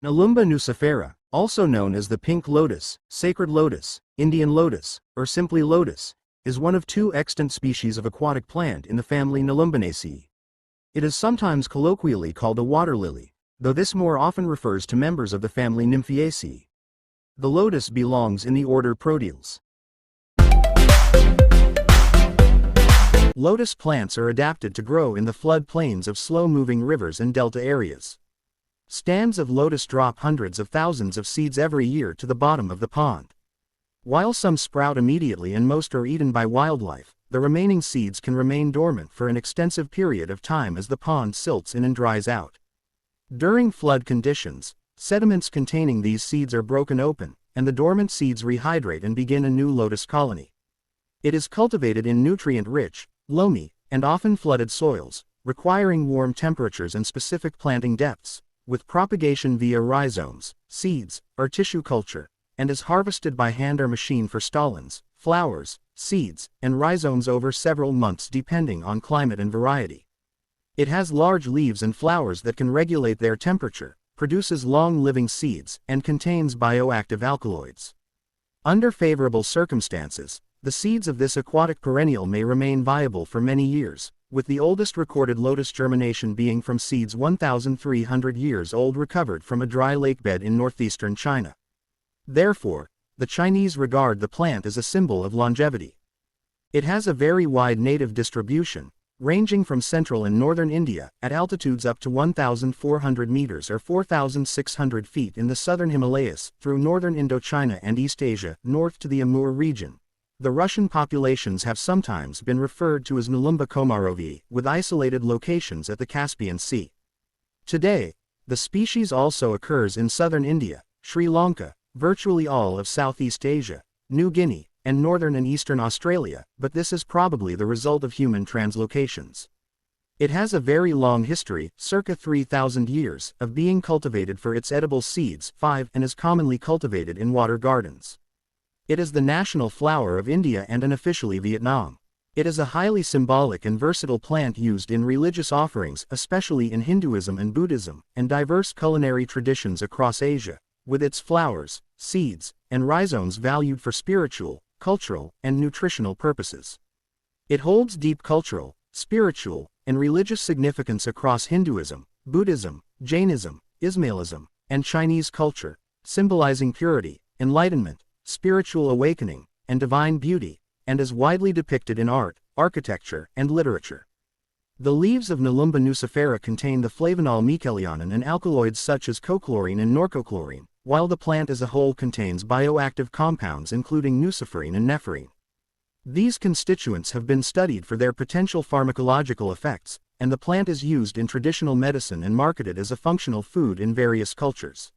Nalumba nucifera, also known as the pink lotus, sacred lotus, Indian lotus, or simply lotus, is one of two extant species of aquatic plant in the family Nalumbanaceae. It is sometimes colloquially called a water lily, though this more often refers to members of the family Nymphaeaceae. The lotus belongs in the order Proteales. Lotus plants are adapted to grow in the flood plains of slow-moving rivers and delta areas. Stands of lotus drop hundreds of thousands of seeds every year to the bottom of the pond. While some sprout immediately and most are eaten by wildlife, the remaining seeds can remain dormant for an extensive period of time as the pond silts in and dries out. During flood conditions, sediments containing these seeds are broken open, and the dormant seeds rehydrate and begin a new lotus colony. It is cultivated in nutrient-rich, loamy, and often flooded soils, requiring warm temperatures and specific planting depths, with propagation via rhizomes, seeds, or tissue culture, and is harvested by hand or machine for stolons, flowers, seeds, and rhizomes over several months depending on climate and variety. It has large leaves and flowers that can regulate their temperature, produces long-living seeds, and contains bioactive alkaloids. Under favorable circumstances, the seeds of this aquatic perennial may remain viable for many years, with the oldest recorded lotus germination being from seeds 1,300 years old recovered from a dry lakebed in northeastern China. Therefore, the Chinese regard the plant as a symbol of longevity. It has a very wide native distribution, ranging from central and northern India, at altitudes up to 1,400 meters or 4,600 feet in the southern Himalayas, through northern Indochina and East Asia, north to the Amur region. The Russian populations have sometimes been referred to as Nalumba Komarovii, with isolated locations at the Caspian Sea. Today, the species also occurs in southern India, Sri Lanka, virtually all of Southeast Asia, New Guinea, and northern and eastern Australia, but this is probably the result of human translocations. It has a very long history, circa 3,000 years, of being cultivated for its edible seeds, and is commonly cultivated in water gardens. It is the national flower of India and unofficially Vietnam. It is a highly symbolic and versatile plant used in religious offerings, especially in Hinduism and Buddhism, and diverse culinary traditions across Asia, with its flowers, seeds, and rhizomes valued for spiritual, cultural, and nutritional purposes. It holds deep cultural, spiritual, and religious significance across Hinduism, Buddhism, Jainism, Ismailism, and Chinese culture, symbolizing purity, enlightenment, spiritual awakening, and divine beauty, and is widely depicted in art, architecture, and literature. The leaves of Nalumba nucifera contain the flavonol mechelionin and alkaloids such as cochlorine and norcochlorine, while the plant as a whole contains bioactive compounds including nuciferine and nephrine. These constituents have been studied for their potential pharmacological effects, and the plant is used in traditional medicine and marketed as a functional food in various cultures.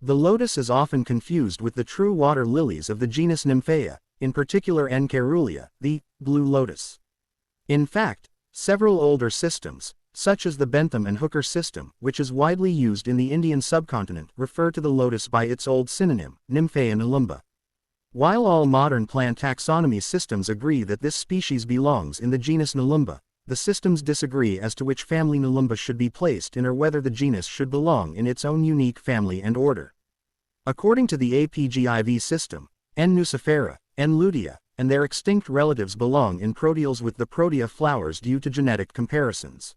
The lotus is often confused with the true water lilies of the genus Nymphaea, in particular N. caerulea, the blue lotus. In fact, several older systems, such as the Bentham and Hooker system, which is widely used in the Indian subcontinent, refer to the lotus by its old synonym, Nymphaea nalumba. While all modern plant taxonomy systems agree that this species belongs in the genus Nalumba, the systems disagree as to which family Nalumba should be placed in or whether the genus should belong in its own unique family and order. According to the APGIV system, N. nucifera, N. lutea, and their extinct relatives belong in Proteales with the Protea flowers due to genetic comparisons.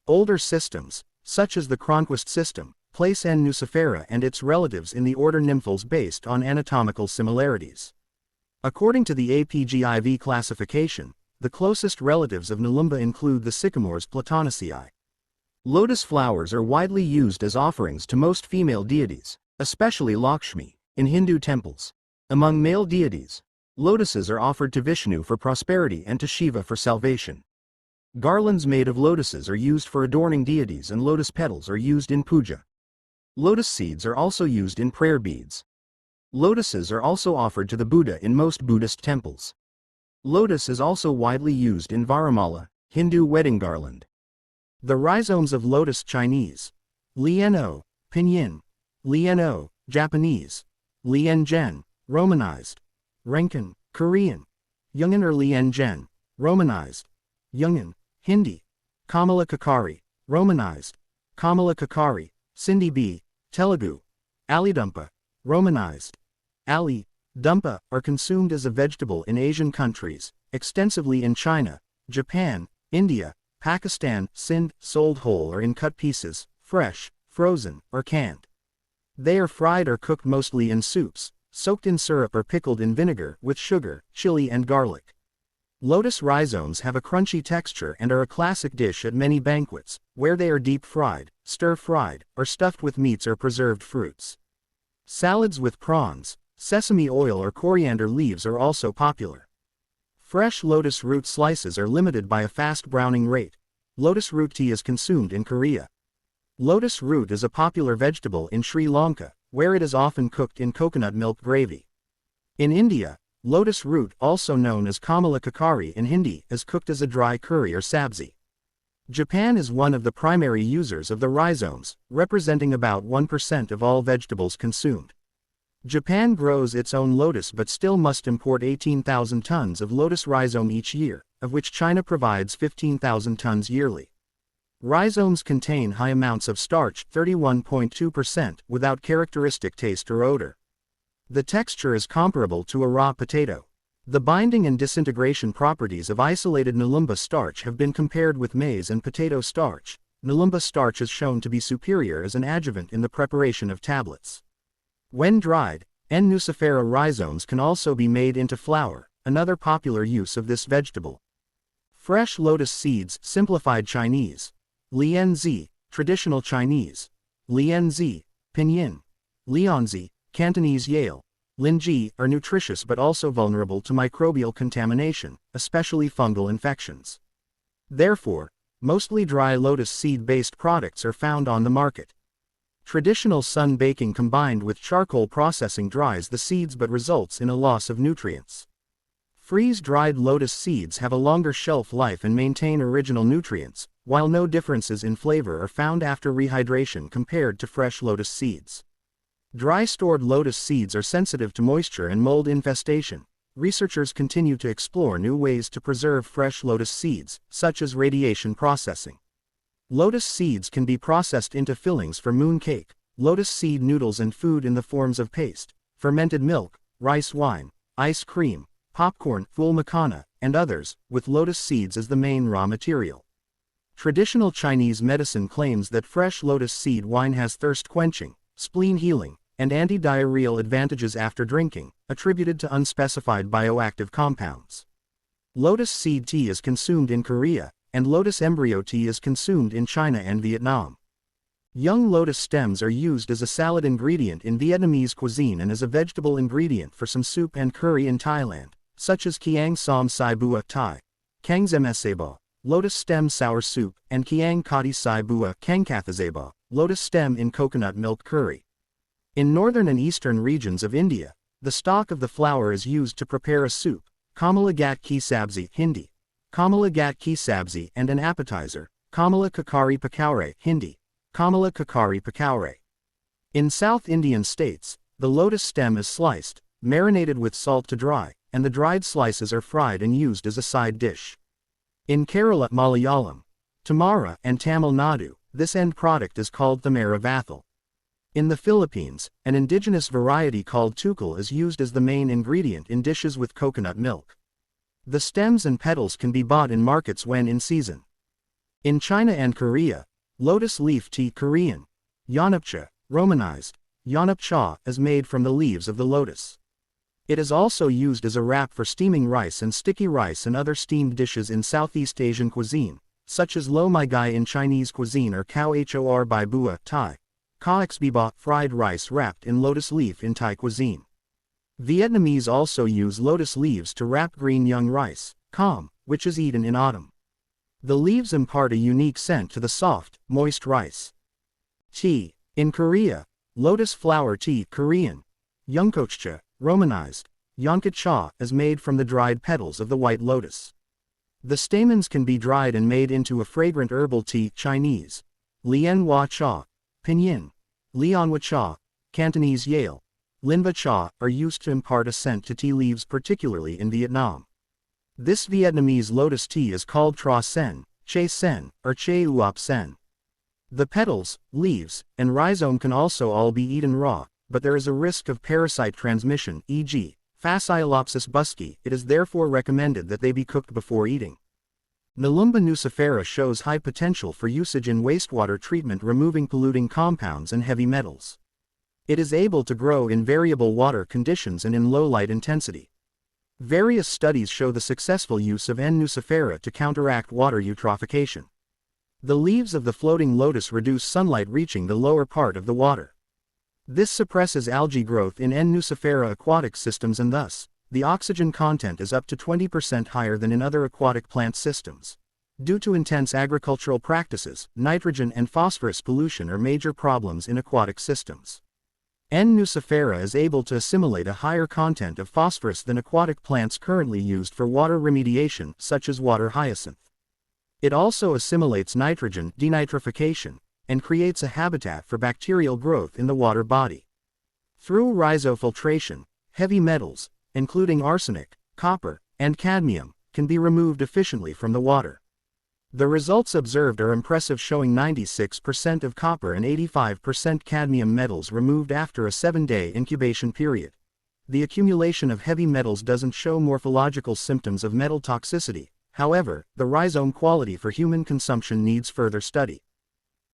Older systems, such as the Cronquist system, place N. nucifera and its relatives in the order Nymphales based on anatomical similarities. According to the APGIV classification, the closest relatives of Nalumba include the sycamores Platonaceae. Lotus flowers are widely used as offerings to most female deities, especially Lakshmi, in Hindu temples. Among male deities, lotuses are offered to Vishnu for prosperity and to Shiva for salvation. Garlands made of lotuses are used for adorning deities and lotus petals are used in puja. Lotus seeds are also used in prayer beads. Lotuses are also offered to the Buddha in most Buddhist temples. Lotus is also widely used in Varamala, Hindu wedding garland. The rhizomes of lotus Chinese, Lian-o, pinyin, Lian-o, Japanese, Lian-gen, Romanized, Renkin, Korean, Yungin or Lian-gen, Romanized, Yungin, Hindi, Kamala Kakari, Romanized, Kamala Kakari, Sindhi B, Telugu, alidumpa, Romanized, ali, dumpa, are consumed as a vegetable in Asian countries, extensively in China, Japan, India, Pakistan, Sind, sold whole or in cut pieces, fresh, frozen, or canned. They are fried or cooked mostly in soups, soaked in syrup or pickled in vinegar with sugar, chili and garlic. Lotus rhizomes have a crunchy texture and are a classic dish at many banquets, where they are deep-fried, stir-fried, or stuffed with meats or preserved fruits. Salads with prawns, sesame oil or coriander leaves are also popular. Fresh lotus root slices are limited by a fast browning rate. Lotus root tea is consumed in Korea. Lotus root is a popular vegetable in Sri Lanka, where it is often cooked in coconut milk gravy. In India, lotus root, also known as kamala kakari in Hindi, is cooked as a dry curry or sabzi. Japan is one of the primary users of the rhizomes, representing about 1% of all vegetables consumed. Japan grows its own lotus but still must import 18,000 tons of lotus rhizome each year, of which China provides 15,000 tons yearly. Rhizomes contain high amounts of starch, 31.2%, without characteristic taste or odor. The texture is comparable to a raw potato. The binding and disintegration properties of isolated Nalumba starch have been compared with maize and potato starch. Nalumba starch is shown to be superior as an adjuvant in the preparation of tablets. When dried, N. nucifera rhizomes can also be made into flour, another popular use of this vegetable. Fresh lotus seeds, simplified Chinese. Lianzi, traditional Chinese. Lianzi, pinyin. Lianzi, Cantonese Yale. Linji, are nutritious but also vulnerable to microbial contamination, especially fungal infections. Therefore, mostly dry lotus seed-based products are found on the market. Traditional sun baking combined with charcoal processing dries the seeds but results in a loss of nutrients. Freeze-dried lotus seeds have a longer shelf life and maintain original nutrients, while no differences in flavor are found after rehydration compared to fresh lotus seeds. Dry-stored lotus seeds are sensitive to moisture and mold infestation. Researchers continue to explore new ways to preserve fresh lotus seeds, such as radiation processing. Lotus seeds can be processed into fillings for moon cake, lotus seed noodles and food in the forms of paste, fermented milk, rice wine, ice cream, popcorn, ful makhana, and others, with lotus seeds as the main raw material. Traditional Chinese medicine claims that fresh lotus seed wine has thirst-quenching, spleen healing, and anti-diarrheal advantages after drinking, attributed to unspecified bioactive compounds. Lotus seed tea is consumed in Korea, and lotus embryo tea is consumed in China and Vietnam. Young lotus stems are used as a salad ingredient in Vietnamese cuisine and as a vegetable ingredient for some soup and curry in Thailand, such as Kiang Som Sai Bua Thai, Kang Zemeseba, lotus stem sour soup, and Kiang Kati Sai Bua Kang Kathazeba, lotus stem in coconut milk curry. In northern and eastern regions of India, the stalk of the flower is used to prepare a soup, kamala gat ki sabzi Hindi, kamala gat ki sabzi, and an appetizer, kamala kakari pakaure Hindi, kamala kakari pakaure. In South Indian states, the lotus stem is sliced, marinated with salt to dry, and the dried slices are fried and used as a side dish. In Kerala, Malayalam, Tamara, and Tamil Nadu, this end product is called thamara vathal. In the Philippines, an indigenous variety called tukal is used as the main ingredient in dishes with coconut milk. The stems and petals can be bought in markets when in season. In China and Korea, lotus leaf tea Korean, yeonapcha, romanized, yeonapcha, is made from the leaves of the lotus. It is also used as a wrap for steaming rice and sticky rice and other steamed dishes in Southeast Asian cuisine, such as lo mai gai in Chinese cuisine or khao hor bai bua Thai. Kaexbiba, fried rice wrapped in lotus leaf in Thai cuisine. Vietnamese also use lotus leaves to wrap green young rice, cam, which is eaten in autumn. The leaves impart a unique scent to the soft, moist rice. Tea. In Korea, lotus flower tea Korean, yeongkocha, romanized, yeonkacha, is made from the dried petals of the white lotus. The stamens can be dried and made into a fragrant herbal tea Chinese, lien hua cha, pinyin, Lianhua cha, Cantonese Yale, Linva cha, are used to impart a scent to tea leaves, particularly in Vietnam. This Vietnamese lotus tea is called Tra Sen, Che Sen, or Che Uop Sen. The petals, leaves, and rhizome can also all be eaten raw, but there is a risk of parasite transmission, e.g., Phaseolopsis busci. It is therefore recommended that they be cooked before eating. Nelumba nucifera shows high potential for usage in wastewater treatment, removing polluting compounds and heavy metals. It is able to grow in variable water conditions and in low light intensity. Various studies show the successful use of N. nucifera to counteract water eutrophication. The leaves of the floating lotus reduce sunlight reaching the lower part of the water. This suppresses algae growth in N. nucifera aquatic systems, and thus, the oxygen content is up to 20% higher than in other aquatic plant systems. Due to intense agricultural practices, nitrogen and phosphorus pollution are major problems in aquatic systems. N. nucifera is able to assimilate a higher content of phosphorus than aquatic plants currently used for water remediation, such as water hyacinth. It also assimilates nitrogen, denitrification, and creates a habitat for bacterial growth in the water body. Through rhizofiltration, heavy metals, including arsenic, copper, and cadmium, can be removed efficiently from the water. The results observed are impressive, showing 96% of copper and 85% cadmium metals removed after a 7-day incubation period. The accumulation of heavy metals doesn't show morphological symptoms of metal toxicity. However, the rhizome quality for human consumption needs further study.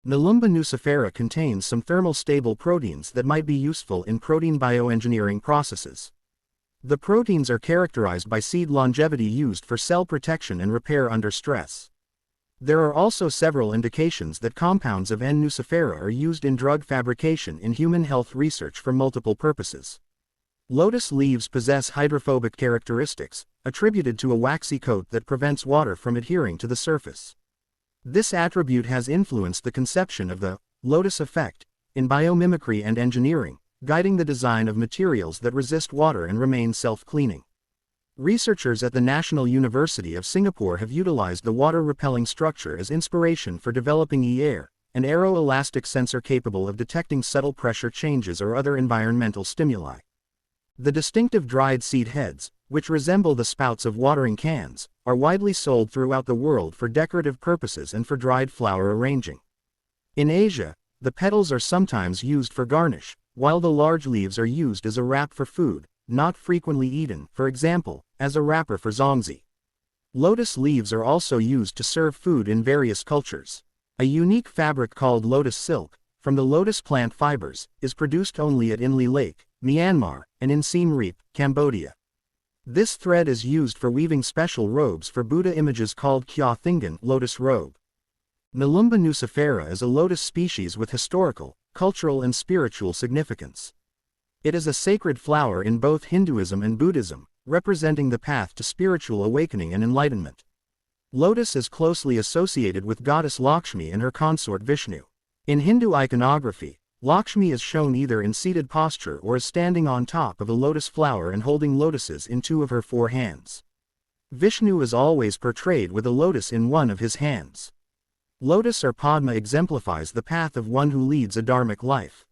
Nelumba nucifera contains some thermal-stable proteins that might be useful in protein bioengineering processes. The proteins are characterized by seed longevity used for cell protection and repair under stress. There are also several indications that compounds of N. nucifera are used in drug fabrication in human health research for multiple purposes. Lotus leaves possess hydrophobic characteristics, attributed to a waxy coat that prevents water from adhering to the surface. This attribute has influenced the conception of the lotus effect in biomimicry and engineering, guiding the design of materials that resist water and remain self-cleaning. Researchers at the National University of Singapore have utilized the water-repelling structure as inspiration for developing e-air, an aeroelastic sensor capable of detecting subtle pressure changes or other environmental stimuli. The distinctive dried seed heads, which resemble the spouts of watering cans, are widely sold throughout the world for decorative purposes and for dried flower arranging. In Asia, the petals are sometimes used for garnish, while the large leaves are used as a wrap for food, not frequently eaten, for example, as a wrapper for zongzi. Lotus leaves are also used to serve food in various cultures. A unique fabric called lotus silk, from the lotus plant fibers, is produced only at Inle Lake, Myanmar, and in Siem Reap, Cambodia. This thread is used for weaving special robes for Buddha images called Kya Thingan, lotus robe. Nelumba nucifera is a lotus species with historical, cultural and spiritual significance. It is a sacred flower in both Hinduism and Buddhism, representing the path to spiritual awakening and enlightenment. Lotus is closely associated with goddess Lakshmi and her consort Vishnu. In Hindu iconography, Lakshmi is shown either in seated posture or as standing on top of a lotus flower and holding lotuses in 2 of her 4 hands. Vishnu is always portrayed with a lotus in one of his hands. Lotus or Padma exemplifies the path of one who leads a dharmic life.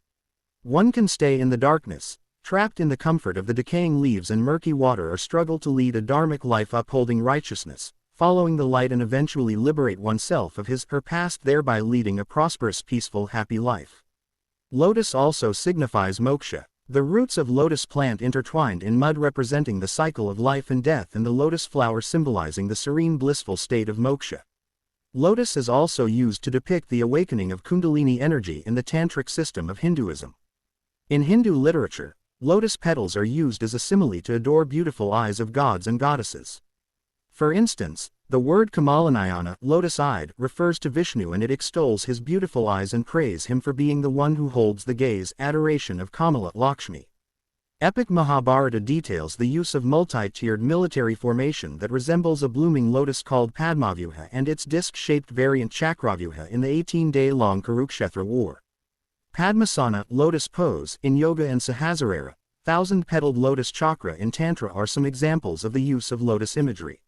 One can stay in the darkness, trapped in the comfort of the decaying leaves and murky water, or struggle to lead a dharmic life upholding righteousness, following the light, and eventually liberate oneself of his/her past, thereby leading a prosperous, peaceful, happy life. Lotus also signifies moksha. The roots of lotus plant intertwined in mud representing the cycle of life and death, and the lotus flower symbolizing the serene blissful state of moksha. Lotus is also used to depict the awakening of Kundalini energy in the Tantric system of Hinduism. In Hindu literature, lotus petals are used as a simile to adore beautiful eyes of gods and goddesses. For instance, the word Kamalanayana, lotus-eyed, refers to Vishnu, and it extols his beautiful eyes and praise him for being the one who holds the gaze, adoration of Kamala, Lakshmi. Epic Mahabharata details the use of multi-tiered military formation that resembles a blooming lotus called Padmavyuha and its disc-shaped variant Chakravyuha in the 18-day-long Kurukshetra war. Padmasana, lotus pose, in yoga, and Sahasrara, thousand-petaled lotus chakra in Tantra are some examples of the use of lotus imagery.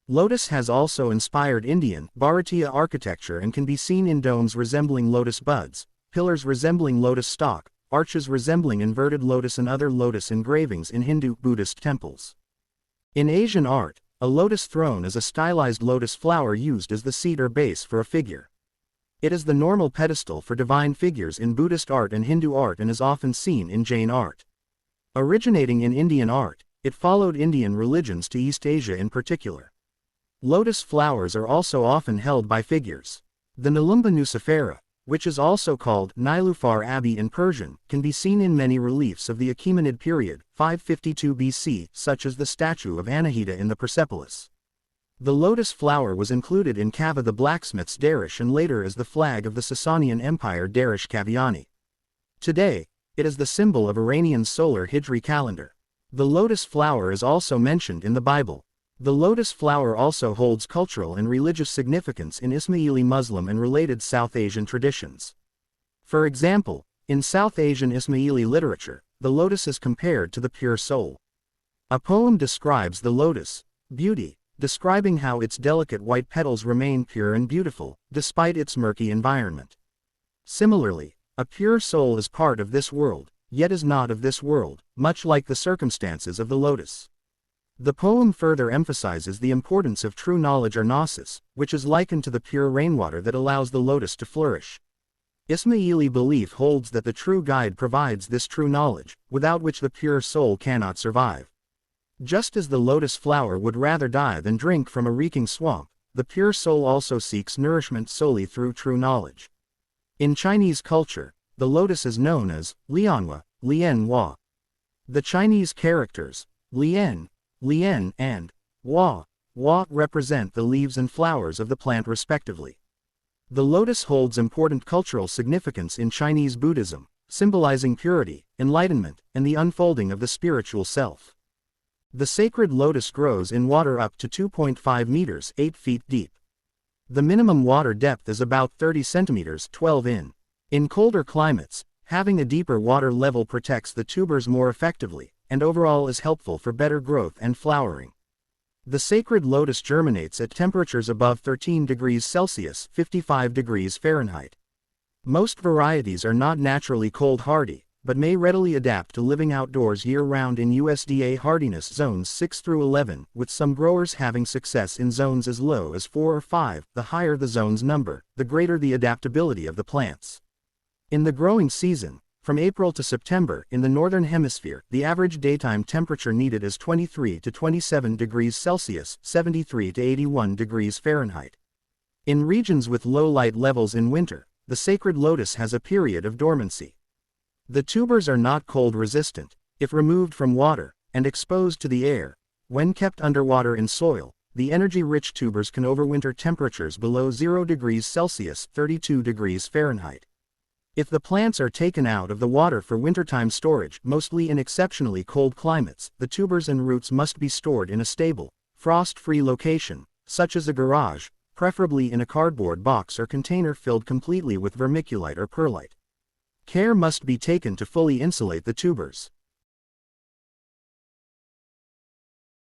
Lotus has also inspired Indian, Bharatiya architecture and can be seen in domes resembling lotus buds, pillars resembling lotus stalk, arches resembling inverted lotus, and other lotus engravings in Hindu, Buddhist temples. In Asian art, a lotus throne is a stylized lotus flower used as the seat or base for a figure. It is the normal pedestal for divine figures in Buddhist art and Hindu art and is often seen in Jain art. Originating in Indian art, it followed Indian religions to East Asia in particular. Lotus flowers are also often held by figures. The Nilumba nucifera, which is also called Nilufar Abbey in Persian, can be seen in many reliefs of the Achaemenid period, 552 BC, such as the statue of Anahita in the Persepolis. The lotus flower was included in Kava the blacksmith's darish and later as the flag of the Sasanian Empire darish Kaviani. Today, it is the symbol of Iranian solar Hijri calendar. The lotus flower is also mentioned in the Bible. The lotus flower also holds cultural and religious significance in Ismaili Muslim and related South Asian traditions. For example, in South Asian Ismaili literature, the lotus is compared to the pure soul. A poem describes the lotus, beauty, describing how its delicate white petals remain pure and beautiful, despite its murky environment. Similarly, a pure soul is part of this world, yet is not of this world, much like the circumstances of the lotus. The poem further emphasizes the importance of true knowledge or gnosis, which is likened to the pure rainwater that allows the lotus to flourish. Ismaili belief holds that the true guide provides this true knowledge, without which the pure soul cannot survive. Just as the lotus flower would rather die than drink from a reeking swamp, the pure soul also seeks nourishment solely through true knowledge. In Chinese culture, the lotus is known as Lianhua, Lianhua. The Chinese characters, Lian, Lian and Hua represent the leaves and flowers of the plant respectively. The lotus holds important cultural significance in Chinese Buddhism, symbolizing purity, enlightenment, and the unfolding of the spiritual self. The sacred lotus grows in water up to 2.5 meters, 8 feet deep. The minimum water depth is about 30 centimeters, 12 in. In colder climates, having a deeper water level protects the tubers more effectively, and overall is helpful for better growth and flowering. The sacred lotus germinates at temperatures above 13 degrees Celsius, 55 degrees Fahrenheit. Most varieties are not naturally cold hardy, but may readily adapt to living outdoors year-round in USDA hardiness zones 6 through 11, with some growers having success in zones as low as 4 or 5. The higher the zone's number, the greater the adaptability of the plants. In the growing season, from April to September, in the Northern Hemisphere, the average daytime temperature needed is 23 to 27 degrees Celsius, 73 to 81 degrees Fahrenheit. In regions with low light levels in winter, the sacred lotus has a period of dormancy. The tubers are not cold resistant. If removed from water, and exposed to the air, when kept underwater in soil, the energy-rich tubers can overwinter temperatures below 0 degrees Celsius, 32 degrees Fahrenheit. If the plants are taken out of the water for wintertime storage, mostly in exceptionally cold climates, the tubers and roots must be stored in a stable, frost-free location, such as a garage, preferably in a cardboard box or container filled completely with vermiculite or perlite. Care must be taken to fully insulate the tubers.